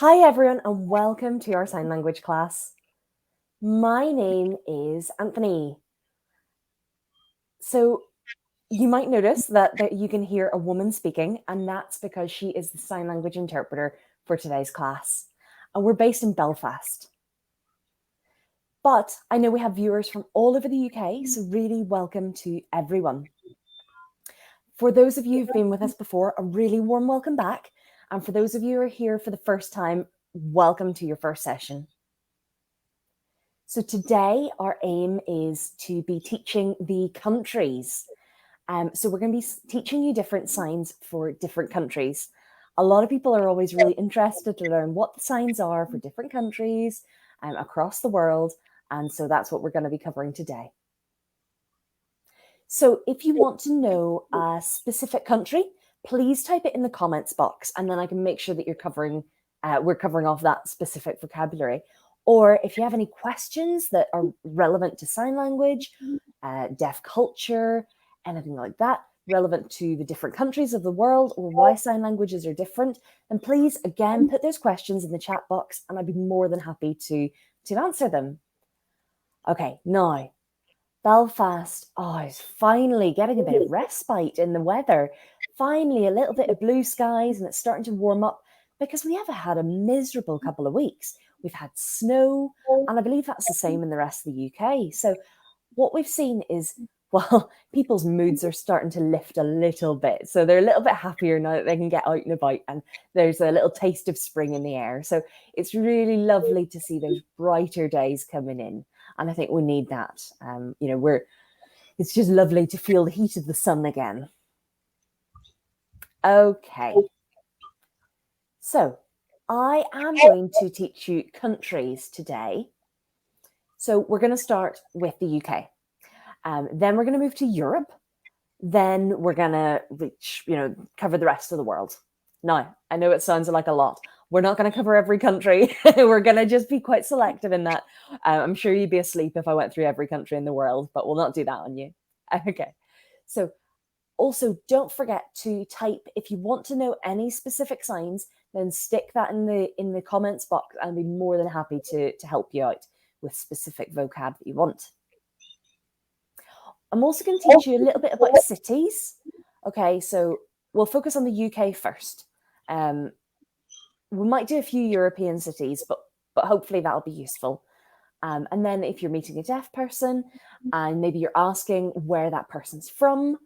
Hi everyone and welcome to our sign language class. My name is Anthony. So you might notice that you can hear a woman speaking, and that's because she is the sign language interpreter for today's class. And we're based in Belfast. But I know we have viewers from all over the UK, so really welcome to everyone. For those of you who've been with us before, a really warm welcome back. And for those of you who are here for the first time, welcome to your first session. So today our aim is to be teaching the countries. So we're going to be teaching you different signs for different countries. A lot of people are always really interested to learn what the signs are for different countries across the world. And so that's what we're going to be covering today. So if you want to know a specific country, please type it in the comments box, and then I can make sure that we're covering off that specific vocabulary. Or if you have any questions that are relevant to sign language, deaf culture, anything like that, relevant to the different countries of the world or why sign languages are different, then please, again, put those questions in the chat box and I'd be more than happy to answer them. Okay, now, Belfast, is finally getting a bit of respite in the weather. Finally, a little bit of blue skies, and it's starting to warm up because we have had a miserable couple of weeks. We've had snow, and I believe that's the same in the rest of the UK. So what we've seen is, well, people's moods are starting to lift a little bit. So they're a little bit happier now that they can get out and about, and there's a little taste of spring in the air. So it's really lovely to see those brighter days coming in. And I think we need that. It's just lovely to feel the heat of the sun again. Okay. So I am going to teach you countries today. So we're going to start with the UK. Then we're going to move to Europe. Then we're going to cover the rest of the world. Now, I know it sounds like a lot. We're not going to cover every country. We're going to just be quite selective in that. I'm sure you'd be asleep if I went through every country in the world, but we'll not do that on you. Okay. So also, don't forget to type, if you want to know any specific signs, then stick that in the comments box and I'll be more than happy to help you out with specific vocab that you want. I'm also going to teach you a little bit about cities. Okay, so we'll focus on the UK first. We might do a few European cities, but hopefully that'll be useful. And then if you're meeting a deaf person and maybe you're asking where that person's from,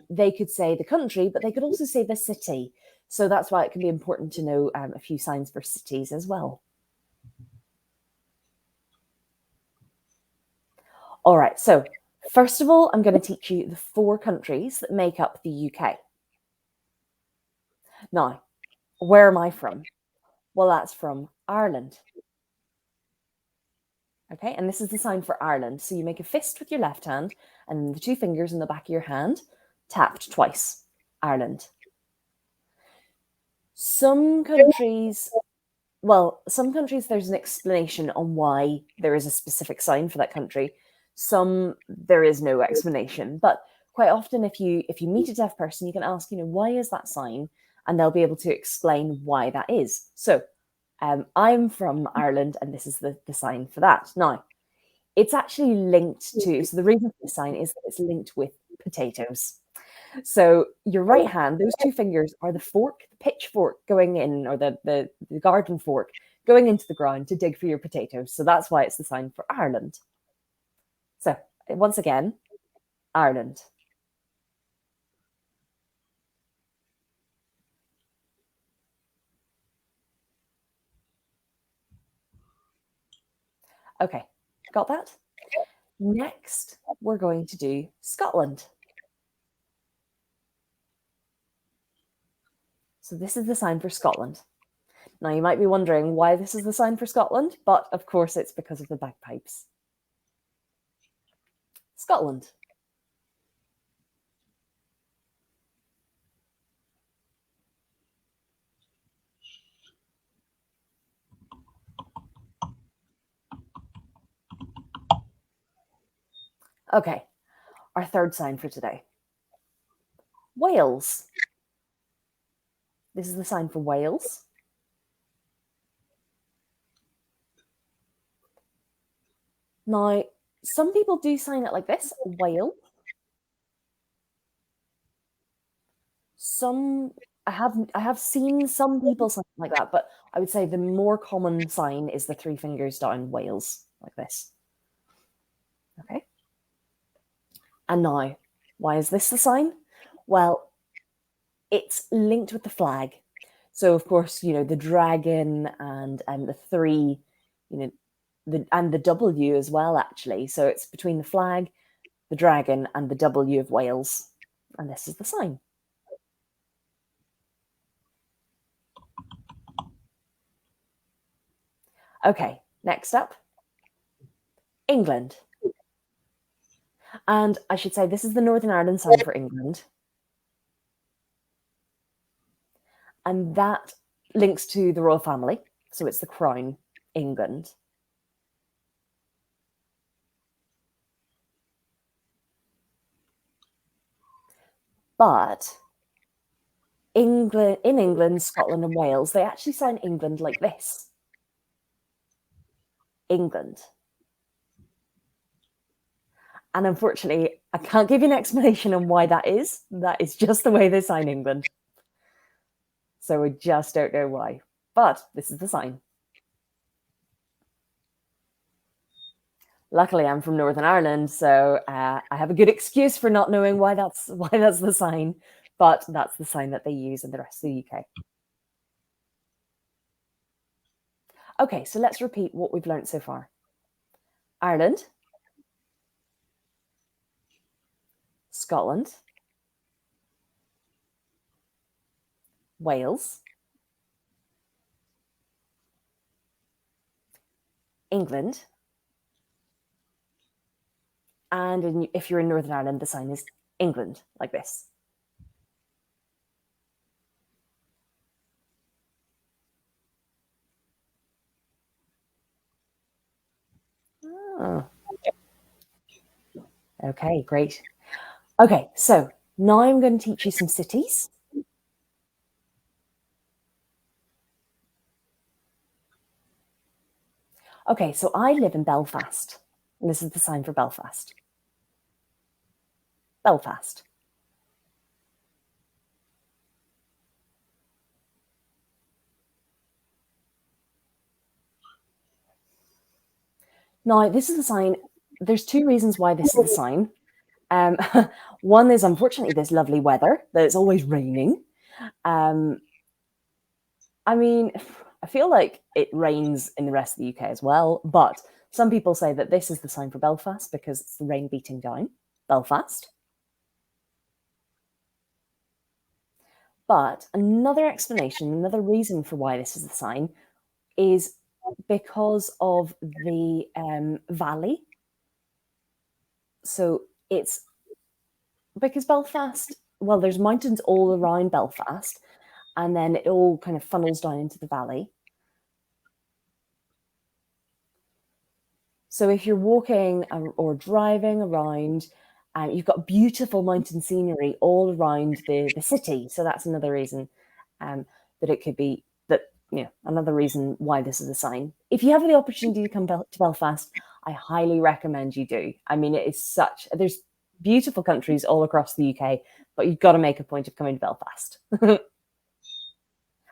they could say the country, but they could also say the city. So that's why it can be important to know a few signs for cities as well. All right, so first of all, I'm going to teach you the 4 countries that make up the UK. Now, where am I from? Well, that's from Ireland. Okay, and this is the sign for Ireland. So you make a fist with your left hand and the 2 fingers in the back of your hand, tapped twice. Ireland. Some countries, there's an explanation on why there is a specific sign for that country. Some, there is no explanation. But quite often, if you meet a deaf person, you can ask, why is that sign? And they'll be able to explain why that is. So I'm from Ireland, and this is the sign for that. Now, it's actually linked to, so the reason for the sign is that it's linked with potatoes. So your right hand, those 2 fingers are the fork, the pitchfork going in, or the garden fork going into the ground to dig for your potatoes. So that's why it's the sign for Ireland. So once again, Ireland. Okay, got that? Next, we're going to do Scotland. So this is the sign for Scotland. Now, you might be wondering why this is the sign for Scotland, but of course it's because of the bagpipes. Scotland. Okay, our third sign for today. Wales. This is the sign for Wales. Now, some people do sign it like this, whale. Some I have seen some people sign it like that, but I would say the more common sign is the three fingers down, whales, like this. Okay. And now, why is this the sign? Well, it's linked with the flag. So of course, the dragon and the three, you know, and the W as well, actually. So it's between the flag, the dragon, and the W of Wales. And this is the sign. Okay, next up, England. And I should say this is the Northern Ireland sign for England. And that links to the royal family. So it's the crown, England. But in England, Scotland, and Wales, they actually sign England like this. England. And unfortunately, I can't give you an explanation on why that is. That is just the way they sign England. So we just don't know why. But this is the sign. Luckily, I'm from Northern Ireland, so I have a good excuse for not knowing why that's the sign. But that's the sign that they use in the rest of the UK. Okay, so let's repeat what we've learned so far. Ireland, Scotland, Wales, England, and if you're in Northern Ireland, the sign is England, like this. Oh. Okay, great. Okay, so now I'm going to teach you some cities. Okay, so I live in Belfast, and this is the sign for Belfast. Belfast. Now, this is the sign. There's two reasons why this is the sign. Um, one is, unfortunately, there's lovely weather, that it's always raining. I mean, I feel like it rains in the rest of the UK as well, but some people say that this is the sign for Belfast because it's the rain beating down Belfast. But another explanation, another reason for why this is the sign is because of the valley. So it's because Belfast, well, there's mountains all around Belfast, and then it all kind of funnels down into the valley. So if you're walking or driving around, you've got beautiful mountain scenery all around the city. So that's another reason that it could be that, another reason why this is a sign. If you have the opportunity to come to Belfast, I highly recommend you do. I mean, it is there's beautiful countries all across the UK, but you've got to make a point of coming to Belfast.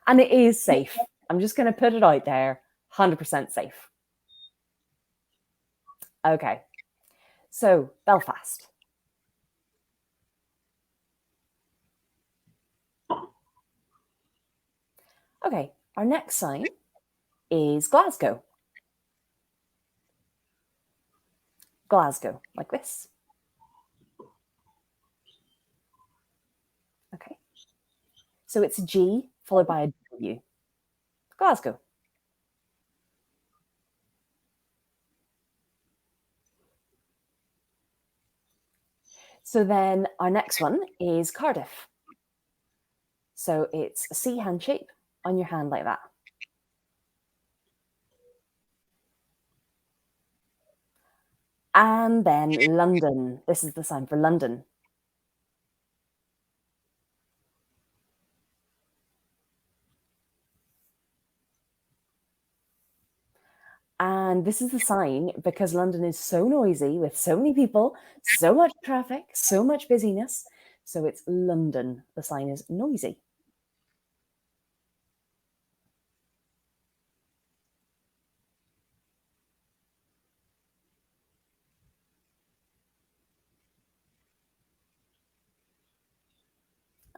And it is safe. I'm just going to put it out there, 100% safe. Okay, so Belfast. Okay, our next sign is Glasgow. Glasgow, like this. Okay, so it's a G followed by a W. Glasgow. So then our next one is Cardiff. So it's a C hand shape on your hand like that. And then London. This is the sign for London. And And this is the sign because London is so noisy with so many people, so much traffic, so much busyness. So it's London. The sign is noisy.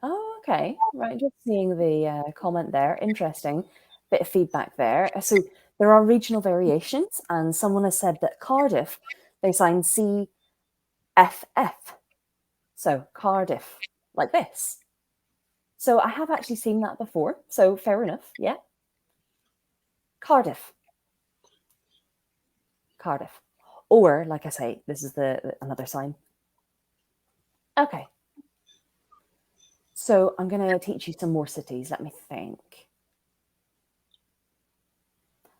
Oh, okay. Right. Just seeing the comment there. Interesting. Bit of feedback there. So there are regional variations, and someone has said that Cardiff, they sign CFF. So Cardiff, like this. So I have actually seen that before. So fair enough. Yeah. Cardiff. Cardiff. Or, like I say, this is another sign. Okay. So I'm going to teach you some more cities. Let me think.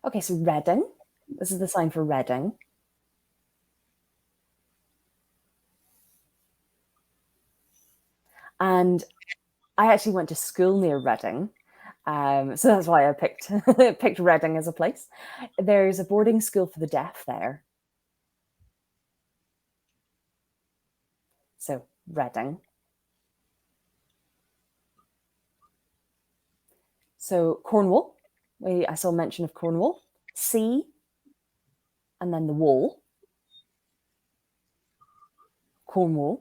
Okay, so Reading. This is the sign for Reading. And I actually went to school near Reading. So that's why I picked picked Reading as a place. There's a boarding school for the deaf there. So Reading. So Cornwall. I saw mention of Cornwall. Sea, and then the wall. Cornwall.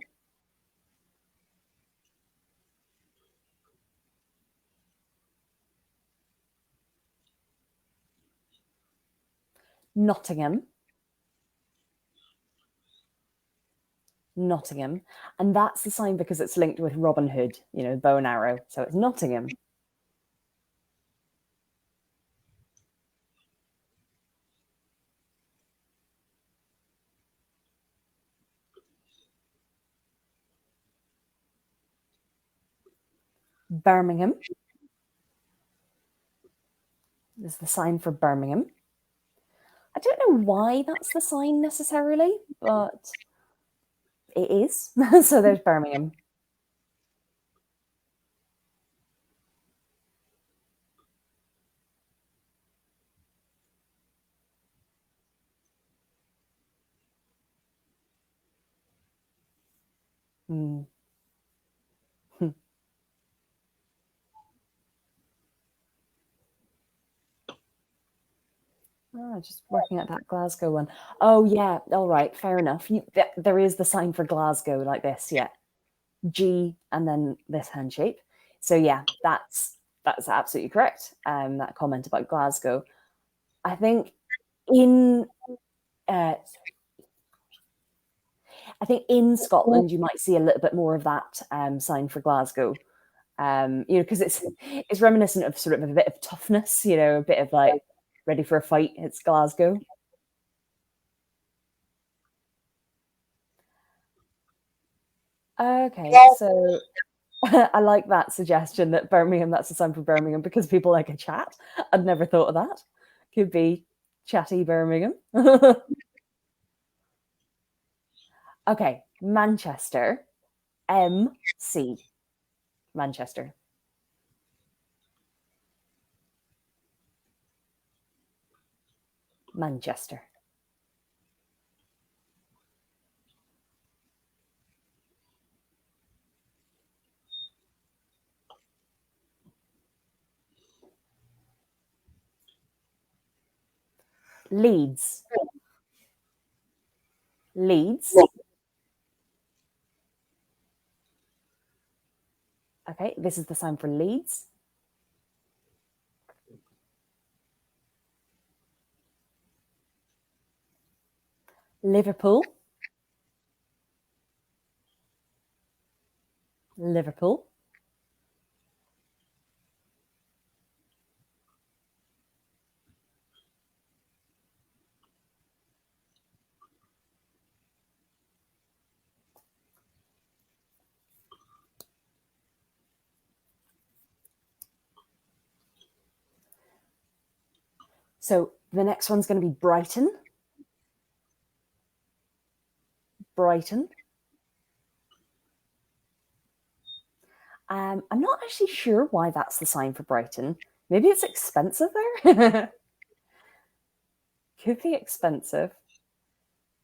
Nottingham. Nottingham. And that's the sign because it's linked with Robin Hood, bow and arrow. So it's Nottingham. Birmingham is the sign for Birmingham. I don't know why that's the sign necessarily, but it is. So there's Birmingham. Hmm. Oh, just working at that Glasgow one. Oh, yeah. All right. Fair enough. There is the sign for Glasgow like this. Yeah. G and then this hand shape. So yeah, that's absolutely correct. That comment about Glasgow. I think in uh, Scotland you might see a little bit more of that sign for Glasgow. Because it's reminiscent of sort of a bit of toughness. A bit of like ready for a fight. It's Glasgow. Okay, so I like that suggestion that Birmingham, that's the sign for Birmingham because people like a chat. I'd never thought of that. Could be chatty Birmingham. Okay, Manchester. MC. Manchester. Manchester. Leeds. Leeds. Okay, this is the sign for Leeds. Liverpool. Liverpool. So the next one's going to be Brighton. Brighton. I'm not actually sure why that's the sign for Brighton. Maybe it's expensive there. could be expensive.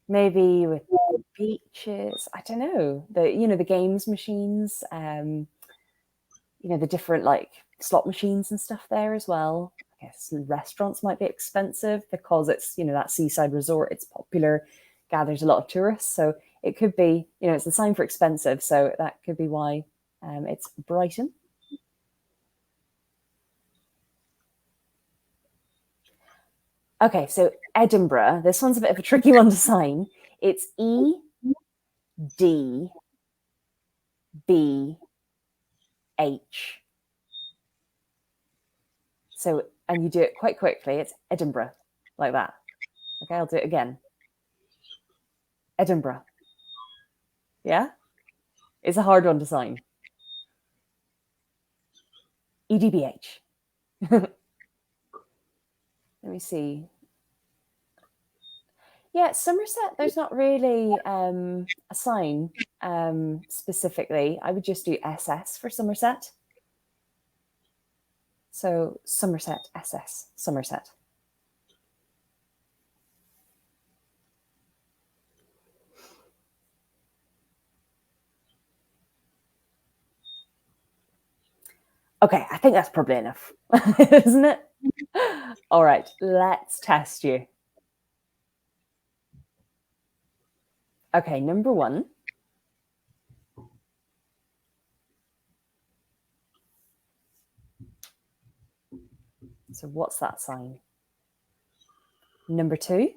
Maybe with beaches. I don't know. The games machines, the different like slot machines and stuff there as well. I guess restaurants might be expensive because it's, that seaside resort. It's popular, gathers a lot of tourists. So it could be, it's the sign for expensive. So that could be why it's Brighton. Okay, so Edinburgh. This one's a bit of a tricky one to sign. It's EDBH. So, and you do it quite quickly. It's Edinburgh, like that. Okay, I'll do it again. Edinburgh. Yeah? It's a hard one to sign. EDBH. Let me see. Yeah, Somerset, there's not really a sign specifically. I would just do SS for Somerset. So Somerset, SS, Somerset. Okay, I think that's probably enough, isn't it? All right, let's test you. Okay, number one. So what's that sign? Number two.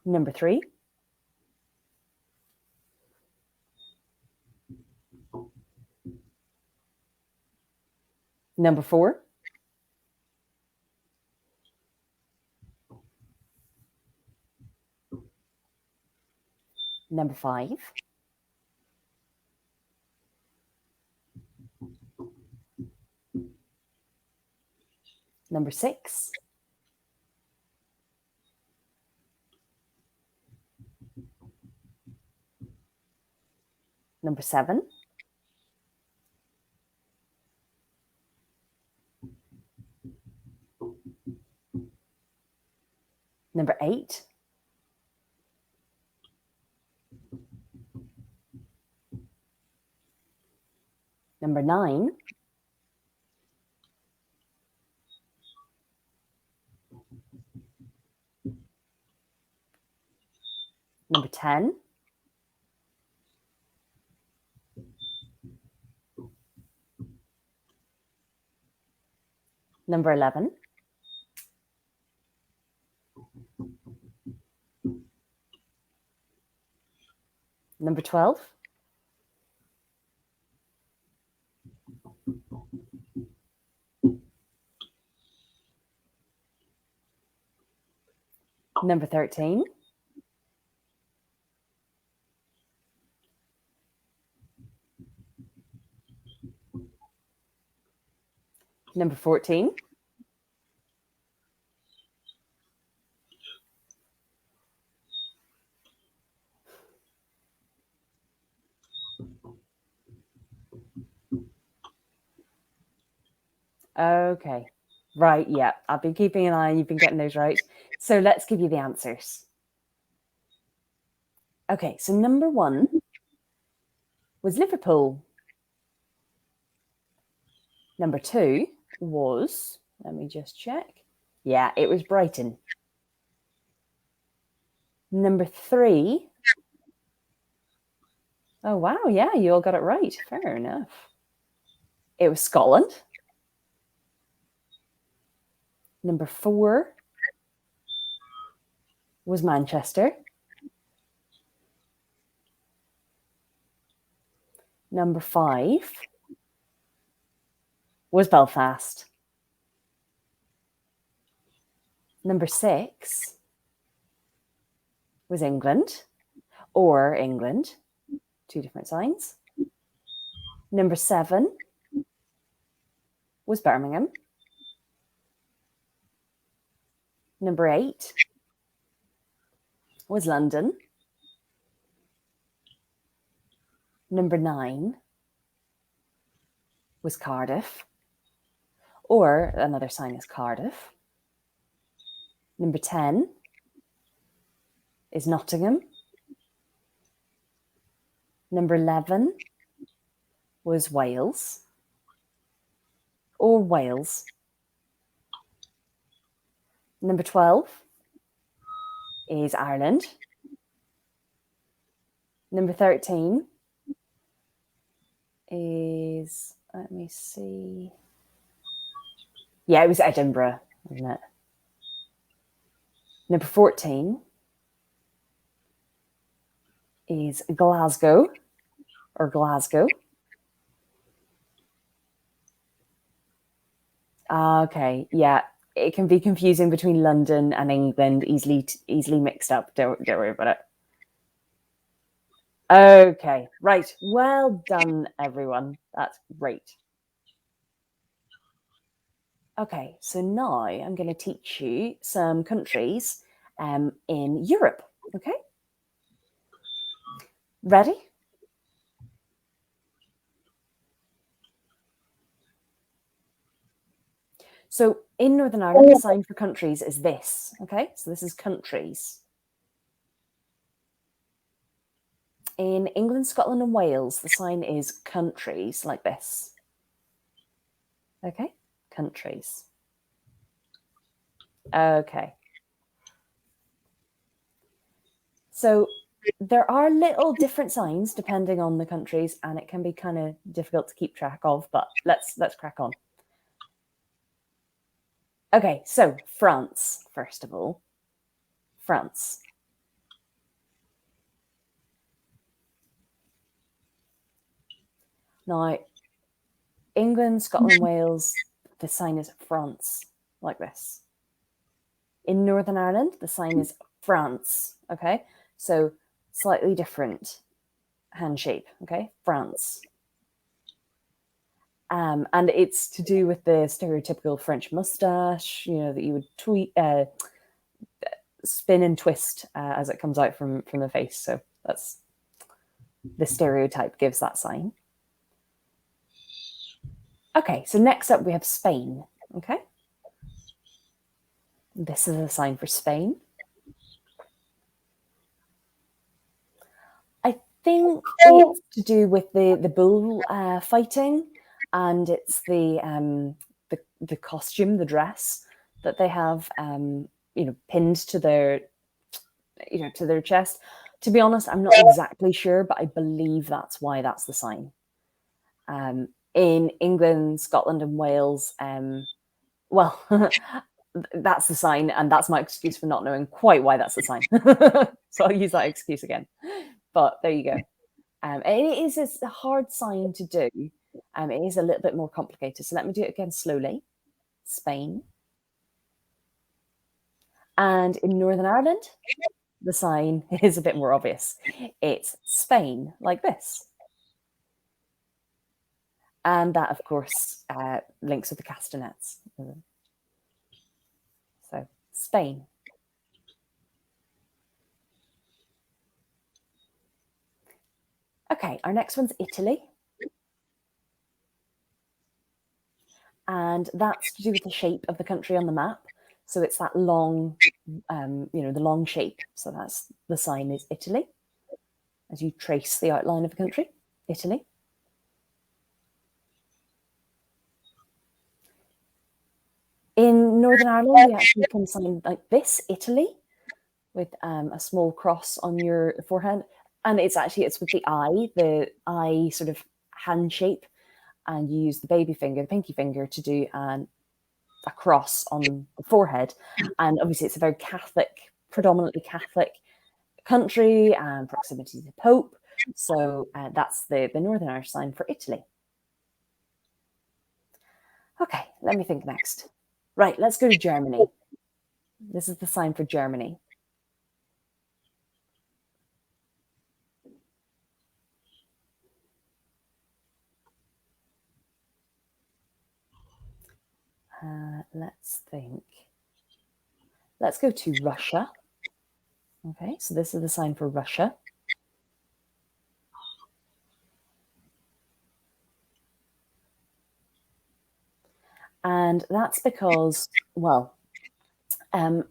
Number three. Number four. Number five. Number six. Number seven. Number eight. Number nine. Number 10. Number 11. Number 12. Number 13. Number 14. Okay. Right, yeah. I've been keeping an eye. You've been getting those right. So let's give you the answers. Okay, so number one was Liverpool. Number two was, let me just check. Yeah, it was Brighton. Number three. Oh, wow. Yeah, you all got it right. Fair enough. It was Scotland. Number four was Manchester. Number five was Belfast. Number six was England, or England, two different signs. Number seven was Birmingham. Number eight was London. Number nine was Cardiff. Or another sign is Cardiff. Number 10 is Nottingham. Number 11 was Wales. Or Wales. Number 12 is Ireland. Number 13 is, let me see. Yeah, it was Edinburgh, wasn't it? Number 14 is Glasgow or Glasgow. Okay, yeah, it can be confusing between London and England, easily mixed up. Don't worry about it. Okay, right. Well done, everyone. That's great. Okay, so now I'm going to teach you some countries in Europe. Okay, ready? So in Northern Ireland, the sign for countries is this. Okay, so this is countries. In England, Scotland, and Wales, the sign is countries, like this. Okay, countries. Okay. So there are little different signs depending on the countries, and it can be kind of difficult to keep track of, but let's crack on. Okay, so France, first of all. France. Now, England, Scotland, Wales, the sign is France, like this. In Northern Ireland, the sign is France, okay? So slightly different hand shape, okay? France. And it's to do with the stereotypical French mustache, you know, that you would spin and twist as it comes out from the face. So that's the stereotype gives that sign. Okay, so next up we have Spain, okay? This is a sign for Spain. I think it's to do with the bull fighting, and it's the costume, the dress that they have, pinned to their, to their chest. To be honest, I'm not exactly sure, but I believe that's why that's the sign. In England, Scotland, and Wales, well, that's the sign, and that's my excuse for not knowing quite why that's the sign. So I'll use that excuse again. But there you go. It is a hard sign to do. It is a little bit more complicated. So let me do it again slowly. Spain. And in Northern Ireland, the sign is a bit more obvious. It's Spain, like this. And that, of course, links with the castanets. So Spain. Okay, our next one's Italy. And that's to do with the shape of the country on the map. So it's that long, the long shape. So that's the sign is Italy. As you trace the outline of the country, Italy. In Northern Ireland, we actually can sign like this, Italy, with a small cross on your forehead. And it's with the eye sort of hand shape. And you use the baby finger, the pinky finger, to do a cross on the forehead. And obviously it's a very Catholic, predominantly Catholic country and proximity to the Pope. So that's the Northern Irish sign for Italy. Okay, let me think next. Right, let's go to Germany. This is the sign for Germany. Let's think. Let's go to Russia. Okay, so this is the sign for Russia. And that's because, well, a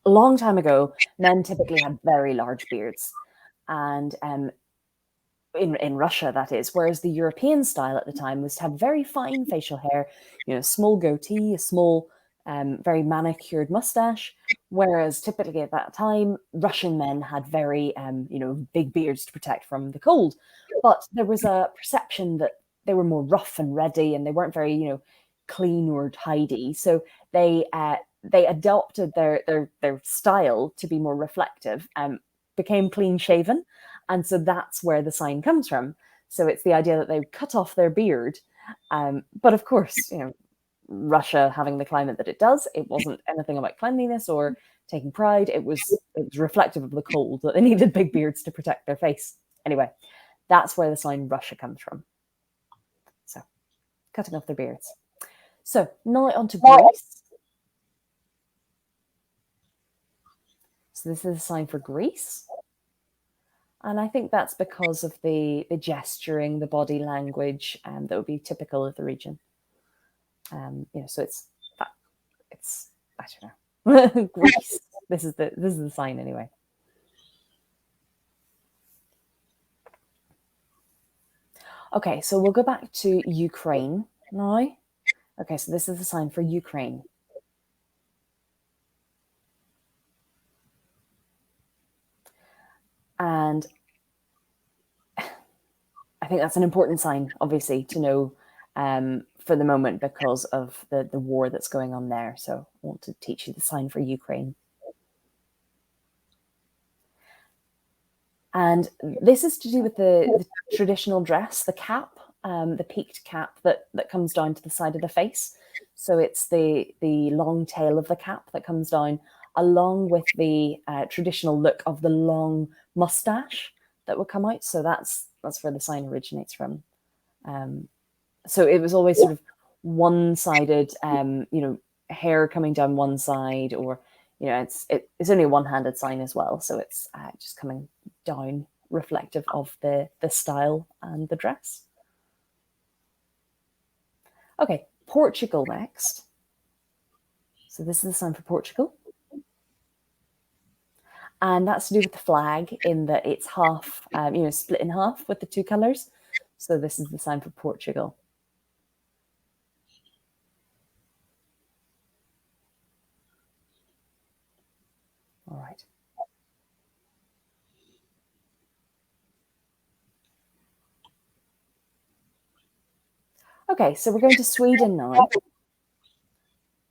long time ago, men typically had very large beards. And in Russia, that is, whereas the European style at the time was to have very fine facial hair, small goatee, a small, very manicured mustache. Whereas typically at that time, Russian men had very, big beards to protect from the cold. But there was a perception that they were more rough and ready, and they weren't very, clean or tidy. So they adopted their style to be more reflective, became clean shaven, and so that's where the sign comes from. So it's the idea that they cut off their beard. But of course, Russia having the climate that it does, it wasn't anything about cleanliness or taking pride. It was reflective of the cold that they needed big beards to protect their face. Anyway, that's where the sign Russia comes from. So cutting off their beards. So now on to Greece. So this is a sign for Greece. And I think that's because of the gesturing, the body language, that would be typical of the region. So it's I don't know, Greece. This is the sign anyway. Okay, so we'll go back to Ukraine now. Okay, so this is the sign for Ukraine. And I think that's an important sign, obviously, to know for the moment because of the war that's going on there. So I want to teach you the sign for Ukraine. And this is to do with the traditional dress, the cap, the peaked cap that comes down to the side of the face. So it's the long tail of the cap that comes down, along with the traditional look of the long mustache that will come out. So that's where the sign originates from. So it was always sort of one-sided, hair coming down one side, or it's only a one-handed sign as well. So it's just coming down, reflective of the style and the dress. Okay, Portugal next. So this is the sign for Portugal. And that's to do with the flag, in that it's half, split in half with the two colours. So this is the sign for Portugal. All right. Okay, so we're going to Sweden now.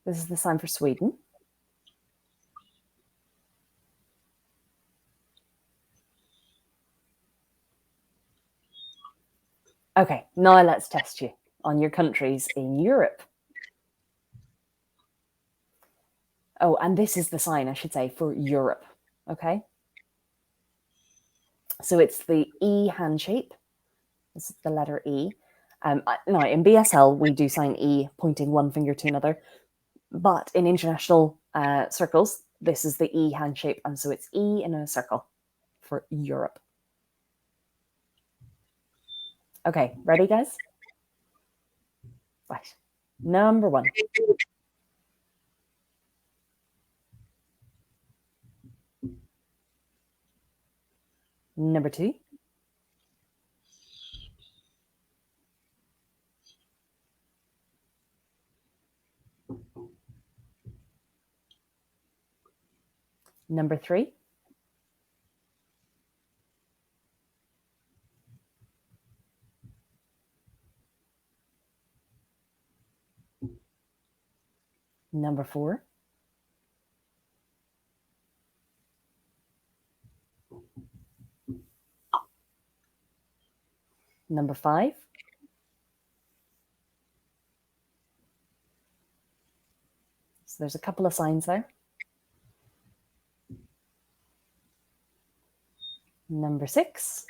This is the sign for Sweden. Okay, now let's test you on your countries in Europe. Oh, and this is the sign, I should say, for Europe. Okay. So it's the E hand shape. This is the letter E. Now, in BSL, we do sign E pointing one finger to another. But in international circles, this is the E hand shape. And so it's E in a circle for Europe. Okay, ready, guys? Right. Number one. Number two. Number three. Number four. Number five. So there's a couple of signs there. Number six.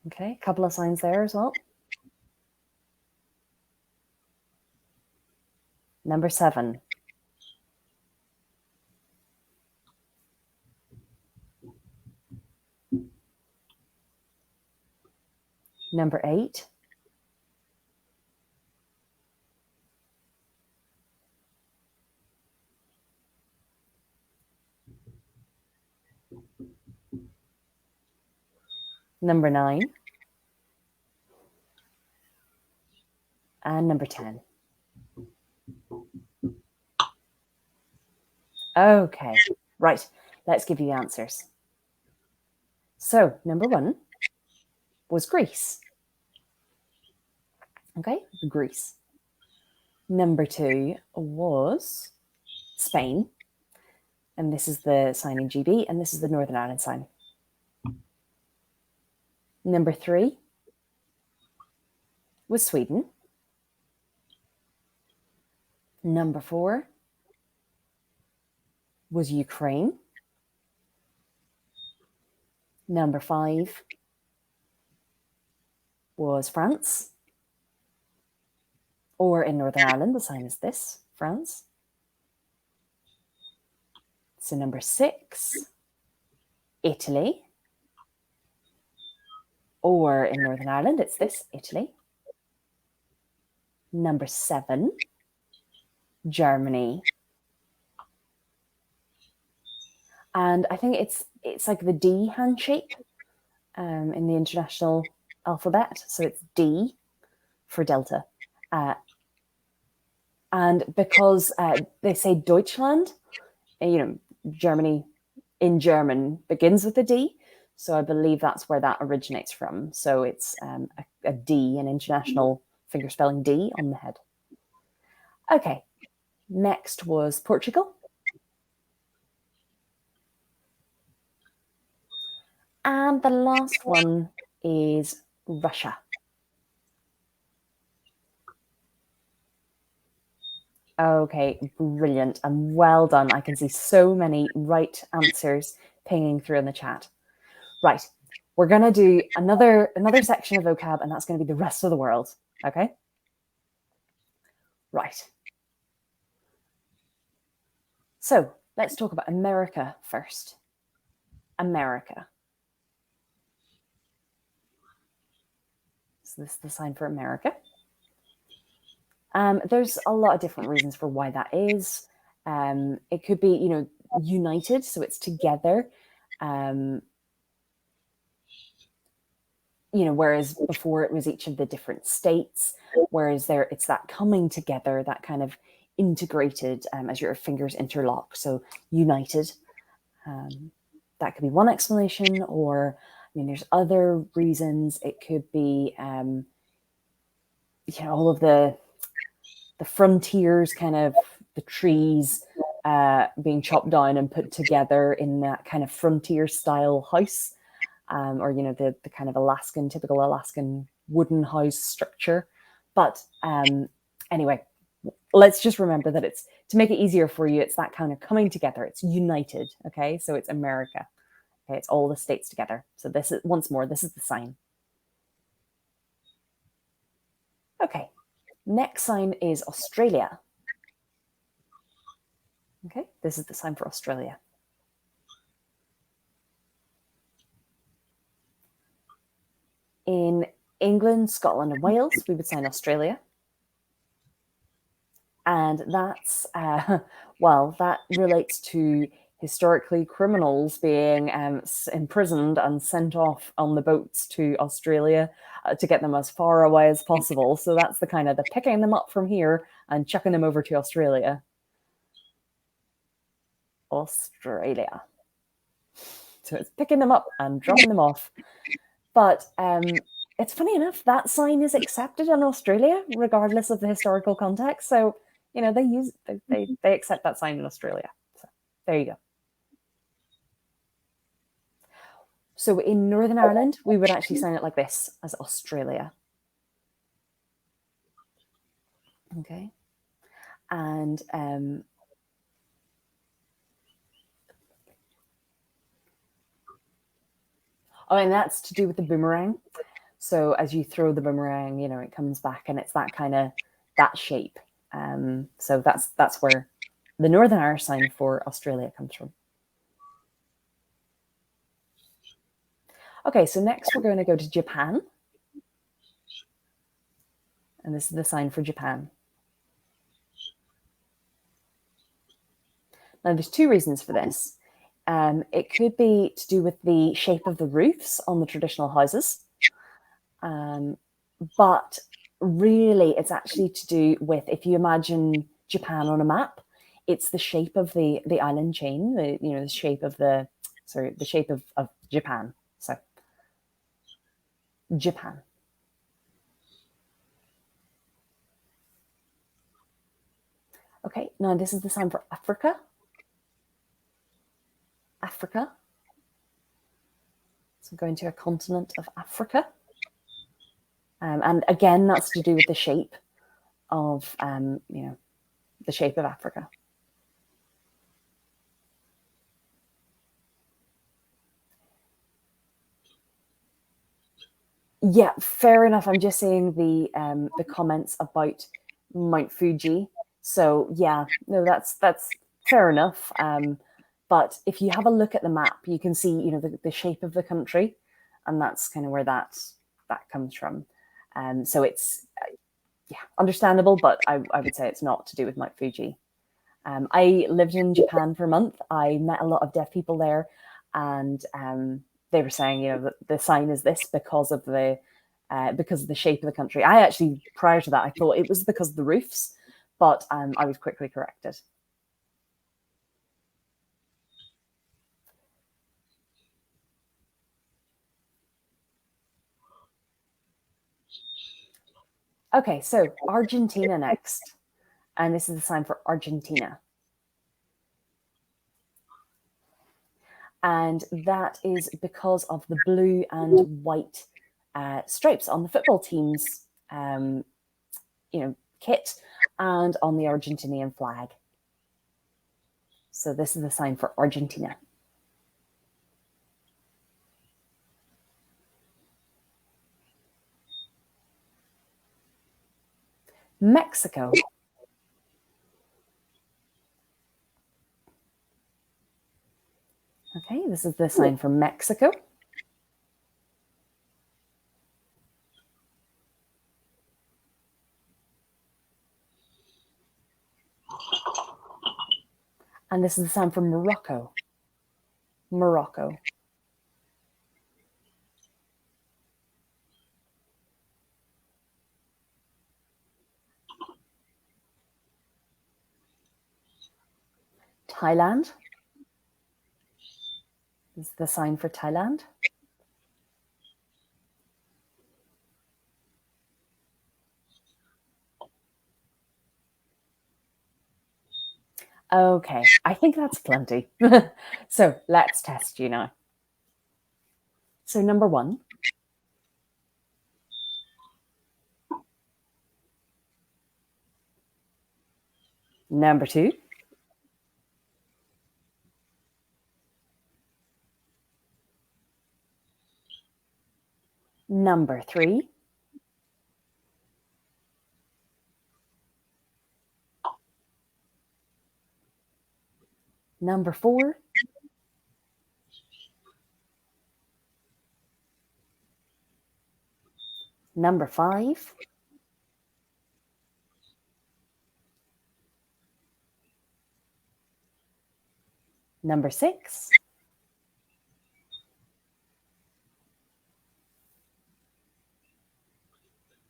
Okay, a couple of signs there as well. Number seven. Number 8. Number 9. And number 10. Okay, right. Let's give you the answers. So, number 1 was Greece. Okay, Greece. Number 2 was Spain. And this is the sign in GB, and this is the Northern Ireland sign. Number 3 was Sweden. Number 4 was Ukraine. Number 5 was France. Or in Northern Ireland, the sign is this, France. So number 6, Italy. Or in Northern Ireland, it's this, Italy. Number 7, Germany. And I think it's like the D hand shape in the international alphabet. So it's D for Delta. And because they say Deutschland, Germany in German begins with a D. So I believe that's where that originates from. So it's a D, an international fingerspelling D on the head. Okay, next was Portugal. And the last one is Russia. Okay, brilliant and well done. I can see so many right answers pinging through in the chat. Right, we're going to do another section of vocab, and that's going to be the rest of the world, okay? Right. So let's talk about America first. America. So this is the sign for America. There's a lot of different reasons for why that is. It could be, united, so it's together. Whereas before it was each of the different states, whereas it's that coming together, that kind of integrated as your fingers interlock. So united. That could be one explanation, or there's other reasons. It could be, all of the frontiers, kind of the trees being chopped down and put together in that kind of frontier style house, or the kind of typical Alaskan wooden house structure. But anyway, let's just remember that it's, to make it easier for you, it's that kind of coming together. It's united. Okay, so it's America. Okay, it's all the states together. So this is, once more, this is the sign. Okay. Next sign is Australia. Okay, this is the sign for Australia. In England, Scotland, and Wales, we would sign Australia. And that's, that relates to historically criminals being imprisoned and sent off on the boats to Australia to get them as far away as possible. So that's the kind of the picking them up from here and chucking them over to Australia. Australia. So it's picking them up and dropping them off. But it's funny enough, that sign is accepted in Australia, regardless of the historical context. So, they accept that sign in Australia. So there you go. So in Northern Ireland, we would actually sign it like this, as Australia. Okay. And that's to do with the boomerang. So as you throw the boomerang, it comes back, and it's that kind of, that shape. So that's where the Northern Irish sign for Australia comes from. Okay, so next we're going to go to Japan. And this is the sign for Japan. Now, there's two reasons for this. It could be to do with the shape of the roofs on the traditional houses. But really, it's actually to do with, if you imagine Japan on a map, it's the shape of the island chain, the shape of the shape of Japan. So Japan. Okay, now this is the sign for Africa. Africa. So going to a continent of Africa. And again, that's to do with the shape of, the shape of Africa. Yeah, fair enough. I'm just saying the comments about Mount Fuji. So yeah, no, that's fair enough. But if you have a look at the map, you can see, the shape of the country, and that's kind of where that comes from. So it's understandable, but I would say it's not to do with Mount Fuji. I lived in Japan for a month. I met a lot of deaf people there, and they were saying, that the sign is this because of the shape of the country. I actually, prior to that, I thought it was because of the roofs, but I was quickly corrected. Okay, so Argentina next, and this is the sign for Argentina. And that is because of the blue and white stripes on the football team's, kit and on the Argentinian flag. So this is the sign for Argentina. Mexico. Okay, this is the sign for Mexico. And this is the sign for Morocco. Morocco. Thailand. This is the sign for Thailand. Okay, I think that's plenty. So let's test you now. So number 1. Number 2. Number 3. Number 4. Number 5. Number 6.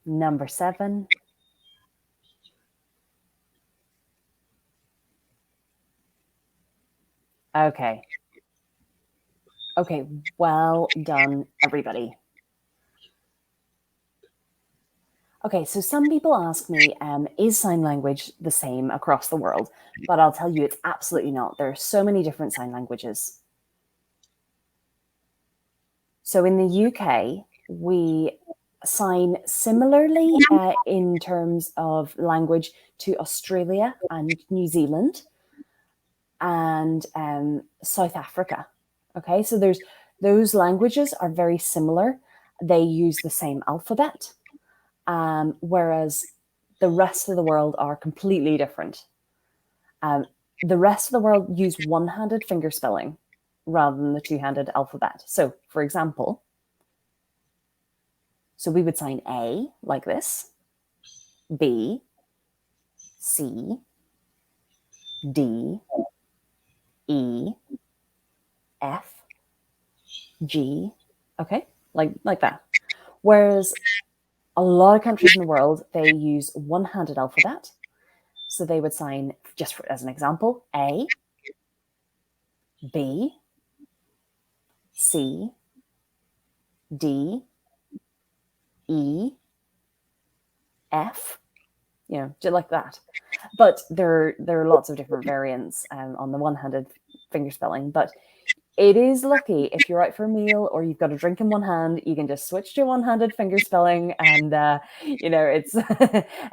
Number 7. Okay. Okay, well done, everybody. Okay, so some people ask me, is sign language the same across the world? But I'll tell you, it's absolutely not. There are so many different sign languages. So in the UK, we sign similarly in terms of language to Australia and New Zealand and South Africa. Okay, so those languages are very similar. They use the same alphabet, whereas the rest of the world are completely different. The rest of the world use one-handed fingerspelling rather than the two-handed alphabet. So, for example, so we would sign A like this. B, C, D, E, F, G. Okay, like that. Whereas a lot of countries in the world, they use one-handed alphabet. So they would sign, just as an example, A, B, C, D, E, F, just like that. But there are lots of different variants on the one-handed fingerspelling. But it is lucky if you're out for a meal or you've got a drink in one hand, you can just switch to one-handed fingerspelling, and it's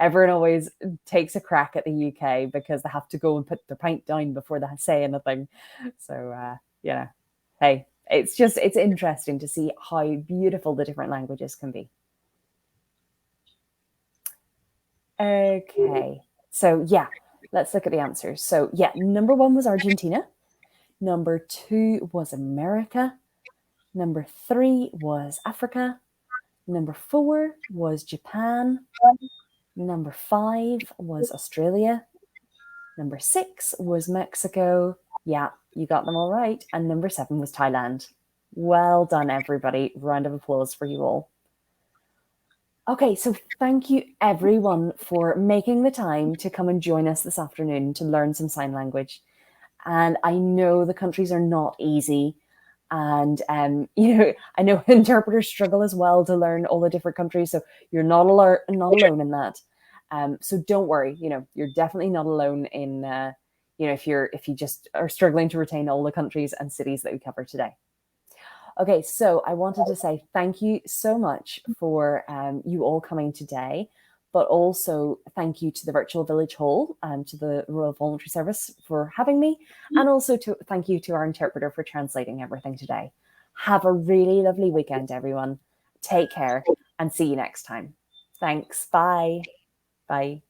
everyone always takes a crack at the UK because they have to go and put their pint down before they say anything. So hey, it's interesting to see how beautiful the different languages can be. Okay, so yeah, let's look at the answers. So yeah, number 1 was Argentina. Number 2 was America. Number 3 was Africa. Number 4 was Japan. Number 5 was Australia. Number 6 was Mexico. Yeah, you got them all right. And number 7 was Thailand. Well done, everybody. Round of applause for you all. Okay, so thank you everyone for making the time to come and join us this afternoon to learn some sign language. And I know the countries are not easy. And, I know interpreters struggle as well to learn all the different countries. So you're not alone in that. So don't worry, you're definitely not alone in, if you just are struggling to retain all the countries and cities that we cover today. Okay, so I wanted to say thank you so much for you all coming today, but also thank you to the Virtual Village Hall and to the Royal Voluntary Service for having me, and also thank you to our interpreter for translating everything today. Have a really lovely weekend, everyone. Take care and see you next time. Thanks. Bye. Bye.